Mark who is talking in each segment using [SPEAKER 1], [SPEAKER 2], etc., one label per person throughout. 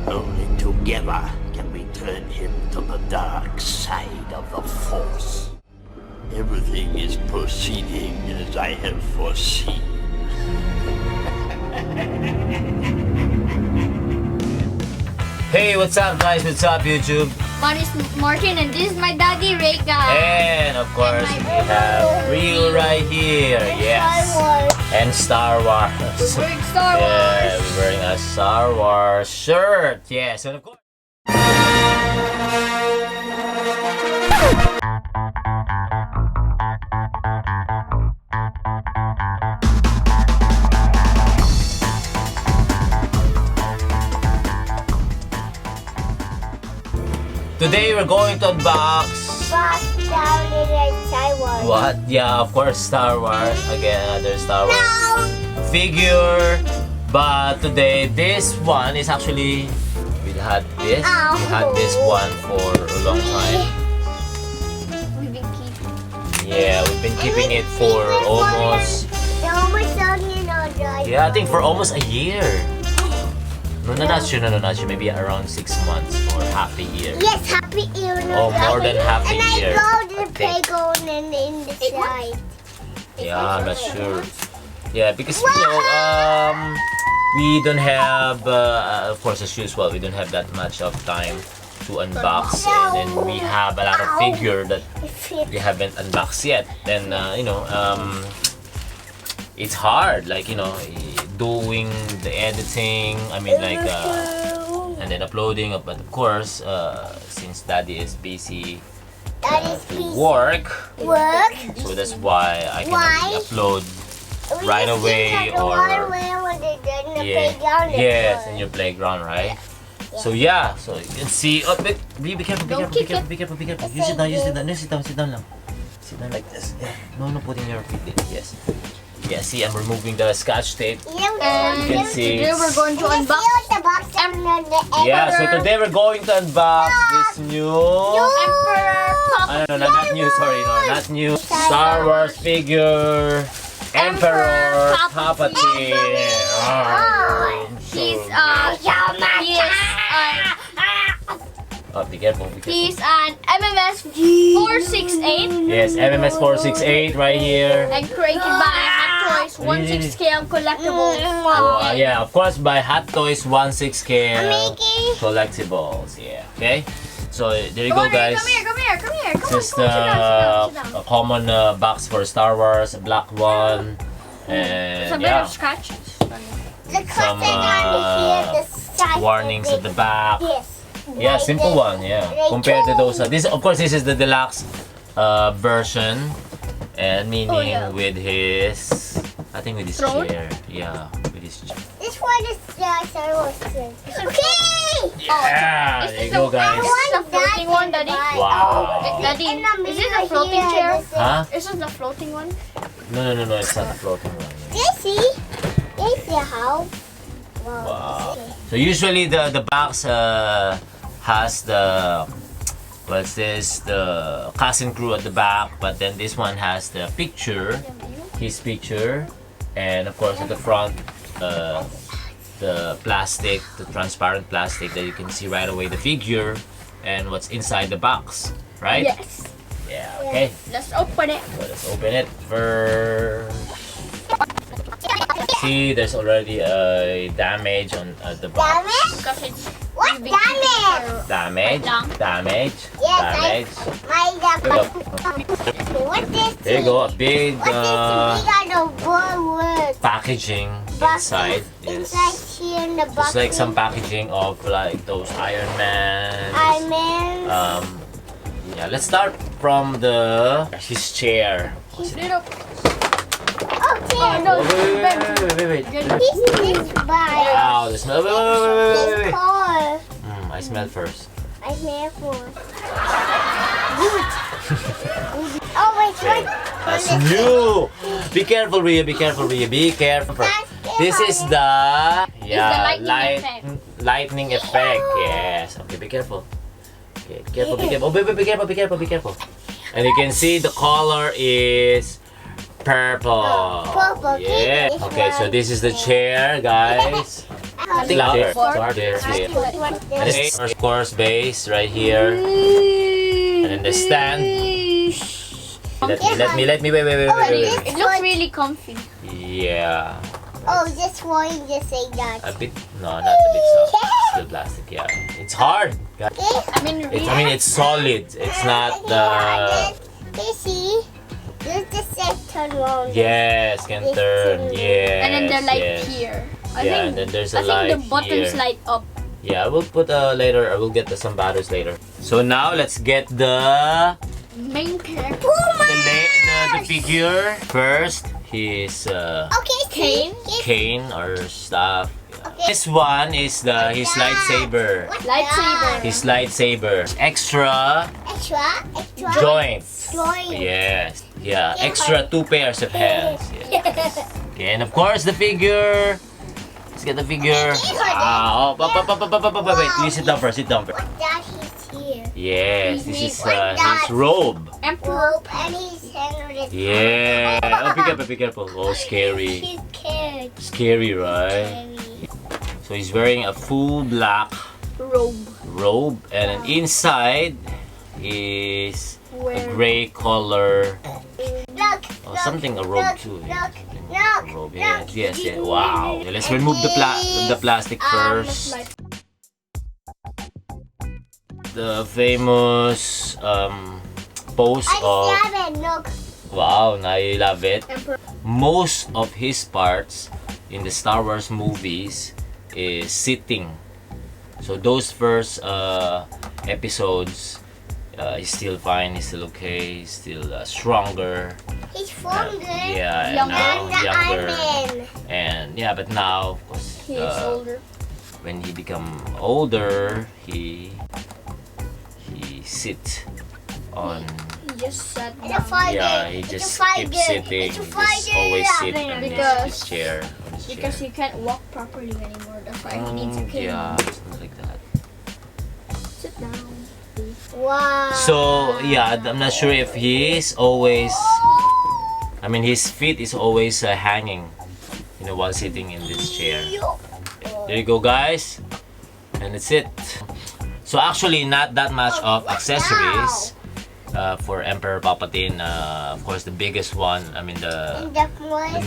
[SPEAKER 1] Only together can we turn him to the dark side of the Force. Everything is proceeding as I have foreseen.
[SPEAKER 2] Hey, what's up guys? What's up YouTube?
[SPEAKER 3] My name is Martin and this is my daddy Reka.
[SPEAKER 2] And of course we have Rio right here. Yes. And Star Wars.
[SPEAKER 3] We're wearing Star Wars.
[SPEAKER 2] Yeah, we're wearing a Star Wars shirt. Yes, and of course. Today we're going to unbox
[SPEAKER 4] Star Wars.
[SPEAKER 2] what? Yeah, of course Star Wars. Again, another Star Wars figure. But today this one is actually we had this one for a long time.
[SPEAKER 3] We've been keeping.
[SPEAKER 2] Yeah, we've been keeping it for almost I think for almost a year. No, not sure. Maybe around 6 months or half a year.
[SPEAKER 4] Yes, happy year.
[SPEAKER 2] Oh, more than half a year.
[SPEAKER 4] And I go to the playground and in the side.
[SPEAKER 2] Yeah, I'm not sure. Yeah, because we don't have, of course, as usual, we don't have that much of time to unbox, and then we have a lot of figure that we haven't unboxed yet. Then it's hard, like doing the editing. I mean, like and then uploading. But of course, since Daddy is busy. Work, so that's why I can upload right away or yes, in your playground, right? So yeah, so you can see. Oh, be careful, be careful. You sit down, no, sit down lang. Sit down like this. Yeah. No, putting your feet in. Yes. Yeah, see, I'm removing the scotch tape.
[SPEAKER 3] And
[SPEAKER 2] you can see.
[SPEAKER 3] today we're going to unbox.
[SPEAKER 2] Yeah, so today we're going to unbox this new.
[SPEAKER 3] Emperor Palpatine.
[SPEAKER 2] Not new. Sorry, not new. Star Wars figure. Emperor Palpatine. Oh, be careful.
[SPEAKER 3] He's an MMS 468
[SPEAKER 2] Yes, MMS 468 right here.
[SPEAKER 3] and created by Hottoys 1/6 scale collectibles.
[SPEAKER 2] Oh, yeah, of course by Hottoys 1/6 scale collectibles. Yeah, okay. So there you go, guys.
[SPEAKER 3] Come here.
[SPEAKER 2] Just
[SPEAKER 3] Sit down.
[SPEAKER 2] a common box for Star Wars, a black one, and
[SPEAKER 3] It's a bit
[SPEAKER 2] yeah,
[SPEAKER 3] of scratches.
[SPEAKER 2] some warnings at the back.
[SPEAKER 4] Yes.
[SPEAKER 2] Yeah, simple one. Yeah, compared to those. This, of course, this is the deluxe version, and meaning with his, I think with his
[SPEAKER 3] Throne?
[SPEAKER 2] chair. Yeah, with his chair.
[SPEAKER 4] This one is Star Wars. Okay.
[SPEAKER 2] Yeah, there you go, guys.
[SPEAKER 3] Is this a floating one, Daddy?
[SPEAKER 2] Wow.
[SPEAKER 3] Daddy, is this a floating chair?
[SPEAKER 2] Huh?
[SPEAKER 3] Is this the floating one?
[SPEAKER 2] No, it's not a floating one.
[SPEAKER 4] This is how.
[SPEAKER 2] Wow. So usually the box has the what's this, the cast and crew at the back, but then this one has the picture, his picture, and of course at the front the plastic, the transparent plastic that you can see right away the figure and what's inside the box, right?
[SPEAKER 3] Yes.
[SPEAKER 2] Yeah. Okay.
[SPEAKER 3] Let's open it.
[SPEAKER 2] So let's open it first. See, there's already a damage on the box.
[SPEAKER 3] Because it's
[SPEAKER 4] What damage?
[SPEAKER 2] Damage.
[SPEAKER 4] Yes,
[SPEAKER 2] Damage.
[SPEAKER 4] My What is
[SPEAKER 2] There you go, a big
[SPEAKER 4] What is the word?
[SPEAKER 2] packaging inside. Yes.
[SPEAKER 4] Inside here in the box.
[SPEAKER 2] Just like some packaging of like those Iron Man. Yeah, let's start from his chair.
[SPEAKER 4] Okay.
[SPEAKER 3] no.
[SPEAKER 2] Wait.
[SPEAKER 4] This bag.
[SPEAKER 2] Wow, the smell. Wait.
[SPEAKER 4] This car.
[SPEAKER 2] I smell first.
[SPEAKER 4] I smell first. Oh wait,
[SPEAKER 2] Okay. That's new. Be careful, Ria. Be careful. This is the lightning effect. Yes. Okay, be careful. Okay, be careful. Oh, be careful. And you can see the color is purple.
[SPEAKER 4] Purple.
[SPEAKER 2] Yeah. Okay, so this is the chair, guys. Louder.
[SPEAKER 3] Four.
[SPEAKER 2] And this is, of course, base right here. And then the stand. Let me, wait.
[SPEAKER 3] It looks really comfy.
[SPEAKER 2] Yeah.
[SPEAKER 4] Oh, just one, just say that.
[SPEAKER 2] A bit, no, not a bit soft. Still plastic, yeah. It's hard.
[SPEAKER 4] Okay.
[SPEAKER 3] I mean,
[SPEAKER 2] It's solid. It's not the.
[SPEAKER 4] You see? There's the set turn around.
[SPEAKER 2] Yes, can turn. Yes.
[SPEAKER 3] and then the light
[SPEAKER 2] yes.
[SPEAKER 3] here.
[SPEAKER 2] Yeah, and then there's a
[SPEAKER 3] I
[SPEAKER 2] light
[SPEAKER 3] think the buttons
[SPEAKER 2] here.
[SPEAKER 3] light up.
[SPEAKER 2] Yeah, I will put later. I will get some batteries later. So now let's get the
[SPEAKER 3] Main character.
[SPEAKER 2] the figure first. His
[SPEAKER 4] Okay,
[SPEAKER 3] Cane.
[SPEAKER 2] cane or staff.
[SPEAKER 4] Okay.
[SPEAKER 2] This one is his lightsaber.
[SPEAKER 3] Lightsaber.
[SPEAKER 2] His lightsaber. Extra
[SPEAKER 4] Extra.
[SPEAKER 2] joints.
[SPEAKER 4] Joint.
[SPEAKER 2] Yes. Yeah. Extra 2 pairs of hands. Yes. Okay, and of course the figure. Let's get the figure. Wow. Wait. You sit down first. Sit down first.
[SPEAKER 4] That he's here.
[SPEAKER 2] Yes. This is his robe.
[SPEAKER 3] Emperor.
[SPEAKER 4] Rope and his hand with his
[SPEAKER 2] Yeah. Oh, be careful. Oh, scary.
[SPEAKER 4] He's scared.
[SPEAKER 2] Scary, right? So he's wearing a full black robe, and then inside is a gray color.
[SPEAKER 4] Look.
[SPEAKER 2] Something a robe too. Yeah,
[SPEAKER 4] Look.
[SPEAKER 2] something
[SPEAKER 4] Look.
[SPEAKER 2] a robe. Yes. Wow. Okay, let's remove the plastic first. The famous pose of.
[SPEAKER 4] Look.
[SPEAKER 2] Wow, I love it.
[SPEAKER 3] Emperor.
[SPEAKER 2] Most of his parts in the Star Wars movies is sitting. So those first episodes, he's still fine, he's still okay, he's still stronger.
[SPEAKER 4] He's stronger.
[SPEAKER 2] Yeah, and
[SPEAKER 3] Younger.
[SPEAKER 2] now younger.
[SPEAKER 4] Iron Man.
[SPEAKER 2] And yeah, but now, of course,
[SPEAKER 3] He is older.
[SPEAKER 2] when he become older, he sit on.
[SPEAKER 3] He just sat
[SPEAKER 4] It's a
[SPEAKER 3] down.
[SPEAKER 4] fighter.
[SPEAKER 2] Yeah, he
[SPEAKER 4] It's a
[SPEAKER 2] just
[SPEAKER 4] fighter.
[SPEAKER 2] keeps sitting.
[SPEAKER 4] It's a
[SPEAKER 2] He just
[SPEAKER 4] fighter.
[SPEAKER 2] always sit
[SPEAKER 4] Yeah,
[SPEAKER 2] on
[SPEAKER 3] because-
[SPEAKER 2] his chair. On his
[SPEAKER 3] Because
[SPEAKER 2] chair.
[SPEAKER 3] he can't walk properly anymore. That's why he needs a cane.
[SPEAKER 2] Yeah, something like that.
[SPEAKER 3] Sit down, please.
[SPEAKER 4] Wow.
[SPEAKER 2] So yeah, I'm not sure if he is always. I mean, his feet is always hanging, while sitting in this chair. There you go, guys, and that's it. So actually, not that much of accessories for Emperor Palpatine. Of course, the biggest one. I mean, the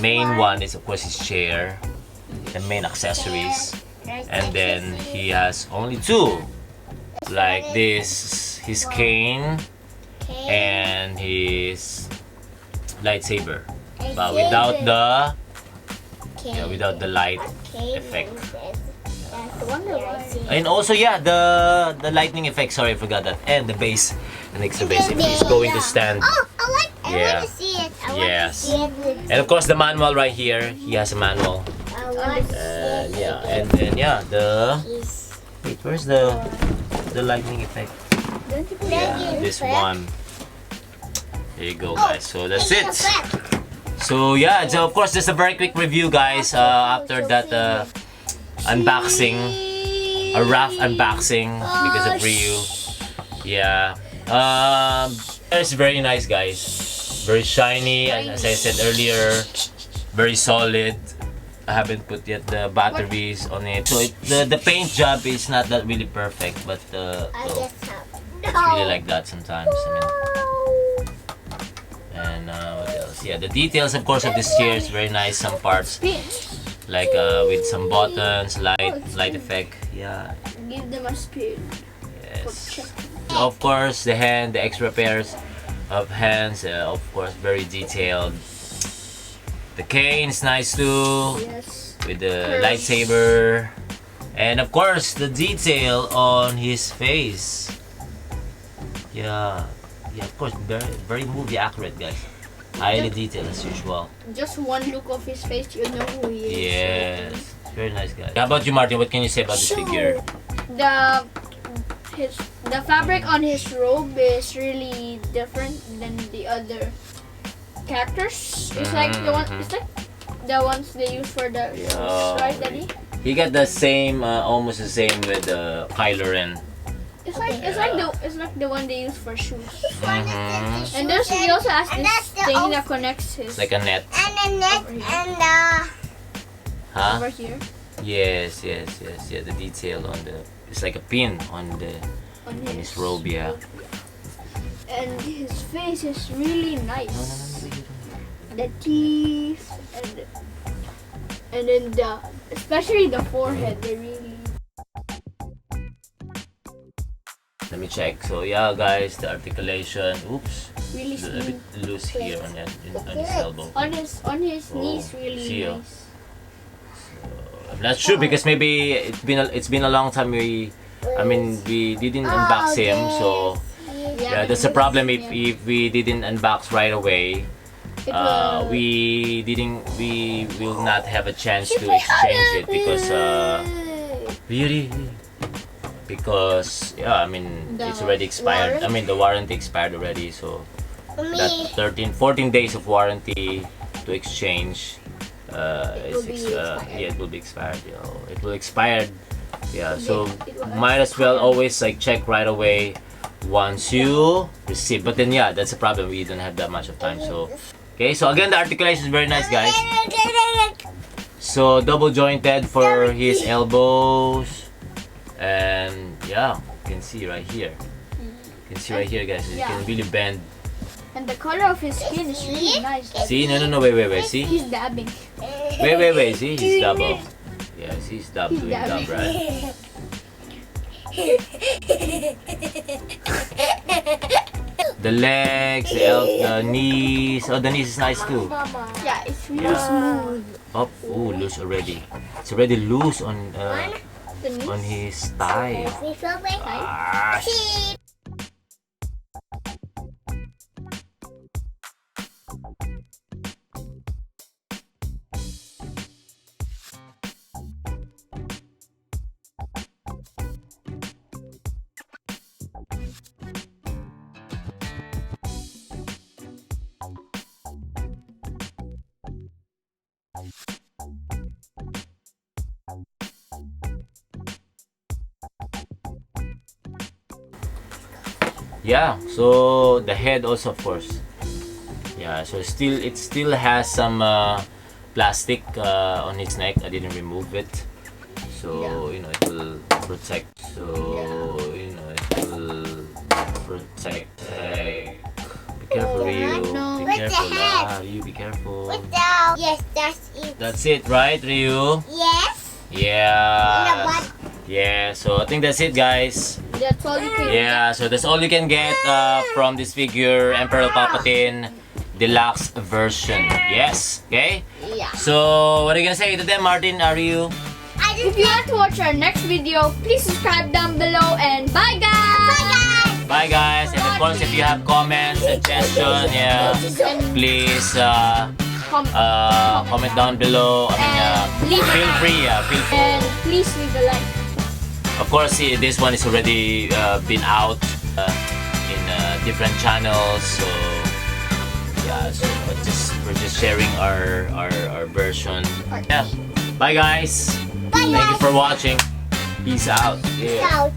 [SPEAKER 2] main one is of course his chair, the main accessories, and then he has only 2, like this, his cane and his lightsaber, but without the light effect. And also, yeah, the lightning effect. Sorry, I forgot that. And the base, an extra base if he's going to stand.
[SPEAKER 4] Oh, I
[SPEAKER 2] Yeah.
[SPEAKER 4] want to see it. I
[SPEAKER 2] Yes.
[SPEAKER 4] want to see it.
[SPEAKER 2] And of course, the manual right here. He has a manual.
[SPEAKER 4] I want to
[SPEAKER 2] And
[SPEAKER 4] see it.
[SPEAKER 2] yeah, and then yeah,
[SPEAKER 4] He's
[SPEAKER 2] wait, where's the lightning effect? Yeah, this one. There you go, guys. So that's it. So yeah, so of course, just a very quick review, guys. After that unboxing, a rough unboxing because of Ryu. Yeah. It's very nice, guys. Very shiny, as I said earlier. Very solid. I haven't put yet the batteries on it. So the paint job is not that really perfect, but
[SPEAKER 4] I
[SPEAKER 2] so
[SPEAKER 4] just have.
[SPEAKER 2] it's really like that sometimes. I mean, and what else? Yeah, the details, of course, of this chair is very nice. Some parts, like with some buttons, light effect. Yeah.
[SPEAKER 3] Give them a spin.
[SPEAKER 2] Yes. Of course, the extra pairs of hands, of course, very detailed. The cane is nice too,
[SPEAKER 3] Yes.
[SPEAKER 2] with the lightsaber, and of course the detail on his face. Yeah, of course, very movie accurate, guys. Highly detailed as usual.
[SPEAKER 3] Just one look of his face, you know who he is.
[SPEAKER 2] Yes, it's very nice, guys. How about you, Martin? What can you say about this figure?
[SPEAKER 3] The fabric on his robe is really different than the other characters. It's like the one. It's like the ones they use for the shoes, right, Daddy?
[SPEAKER 2] He got the same, almost the same with Kylo Ren.
[SPEAKER 3] It's like the one they use for shoes.
[SPEAKER 2] Mhm.
[SPEAKER 3] And he also has
[SPEAKER 4] And
[SPEAKER 3] this
[SPEAKER 4] that's the
[SPEAKER 3] thing
[SPEAKER 4] old-
[SPEAKER 3] that connects his
[SPEAKER 2] It's like a net.
[SPEAKER 4] And the neck and the
[SPEAKER 2] Huh?
[SPEAKER 3] over here.
[SPEAKER 2] Yes. Yeah, the detail on the, it's like a pin on his robe, yeah.
[SPEAKER 3] And his face is really
[SPEAKER 2] No,
[SPEAKER 3] nice.
[SPEAKER 2] you don't.
[SPEAKER 3] The teeth and then especially the forehead, they really.
[SPEAKER 2] Let me check. So yeah, guys, the articulation. Oops,
[SPEAKER 3] Really
[SPEAKER 2] a bit
[SPEAKER 3] smooth.
[SPEAKER 2] loose here on his elbow.
[SPEAKER 3] On his
[SPEAKER 2] Oh,
[SPEAKER 3] knees, really
[SPEAKER 2] see, oh.
[SPEAKER 3] nice.
[SPEAKER 2] I'm not sure because maybe it's been a long time we didn't unbox him, so yeah, that's the problem if we didn't unbox right away. We will not have a chance to exchange it because really, because yeah, it's already expired. The warranty expired already, so that 14 days of warranty to exchange it will be expired. It will expire. Yeah, so might as well always like check right away once you receive. But then yeah, that's a problem. We don't have that much of time. So okay, so again, the articulation is very nice, guys. So double jointed for his elbows, and yeah, you can see right here. You can see right here, guys. You can really bend.
[SPEAKER 3] And the color of his skin is really nice.
[SPEAKER 2] See, no, wait. See,
[SPEAKER 3] He's dabbing.
[SPEAKER 2] wait. See, he's double. Yeah, see, he's dub doing dub, right? The legs, the knees. Oh, the knees is nice too.
[SPEAKER 3] Yeah, it's really smooth.
[SPEAKER 2] Oh, loose already. It's already loose on
[SPEAKER 3] The knees.
[SPEAKER 2] his thigh. Ah, yeah, so the head also, of course. Yeah, so it still has some plastic on its neck. I didn't remove it, so it will protect. So it will protect. Be careful, Ryu.
[SPEAKER 3] No.
[SPEAKER 2] Be careful, Ryu. Be careful.
[SPEAKER 4] Yes, that's it.
[SPEAKER 2] That's it, right, Ryu?
[SPEAKER 4] Yes.
[SPEAKER 2] Yeah. Yeah. So I think that's it, guys.
[SPEAKER 3] That's all you can
[SPEAKER 2] Yeah, so that's all you can get from this figure, Emperor Palpatine Deluxe version. Yes, okay?
[SPEAKER 3] Yeah.
[SPEAKER 2] So, what are you gonna say to them, Martin? Are you?
[SPEAKER 3] If you want to watch our next video, please subscribe down below and bye guys!
[SPEAKER 2] Bye, guys. And of course, if you have comments, suggestions, yeah, please comment down below. Feel free, feel free.
[SPEAKER 3] And please leave a like.
[SPEAKER 2] Of course, this one is already been out in different channels. So yeah, so we're just sharing our version. Yeah. Bye, guys.
[SPEAKER 4] Bye,
[SPEAKER 2] Thank you for watching. Peace out. Yeah.
[SPEAKER 4] Out.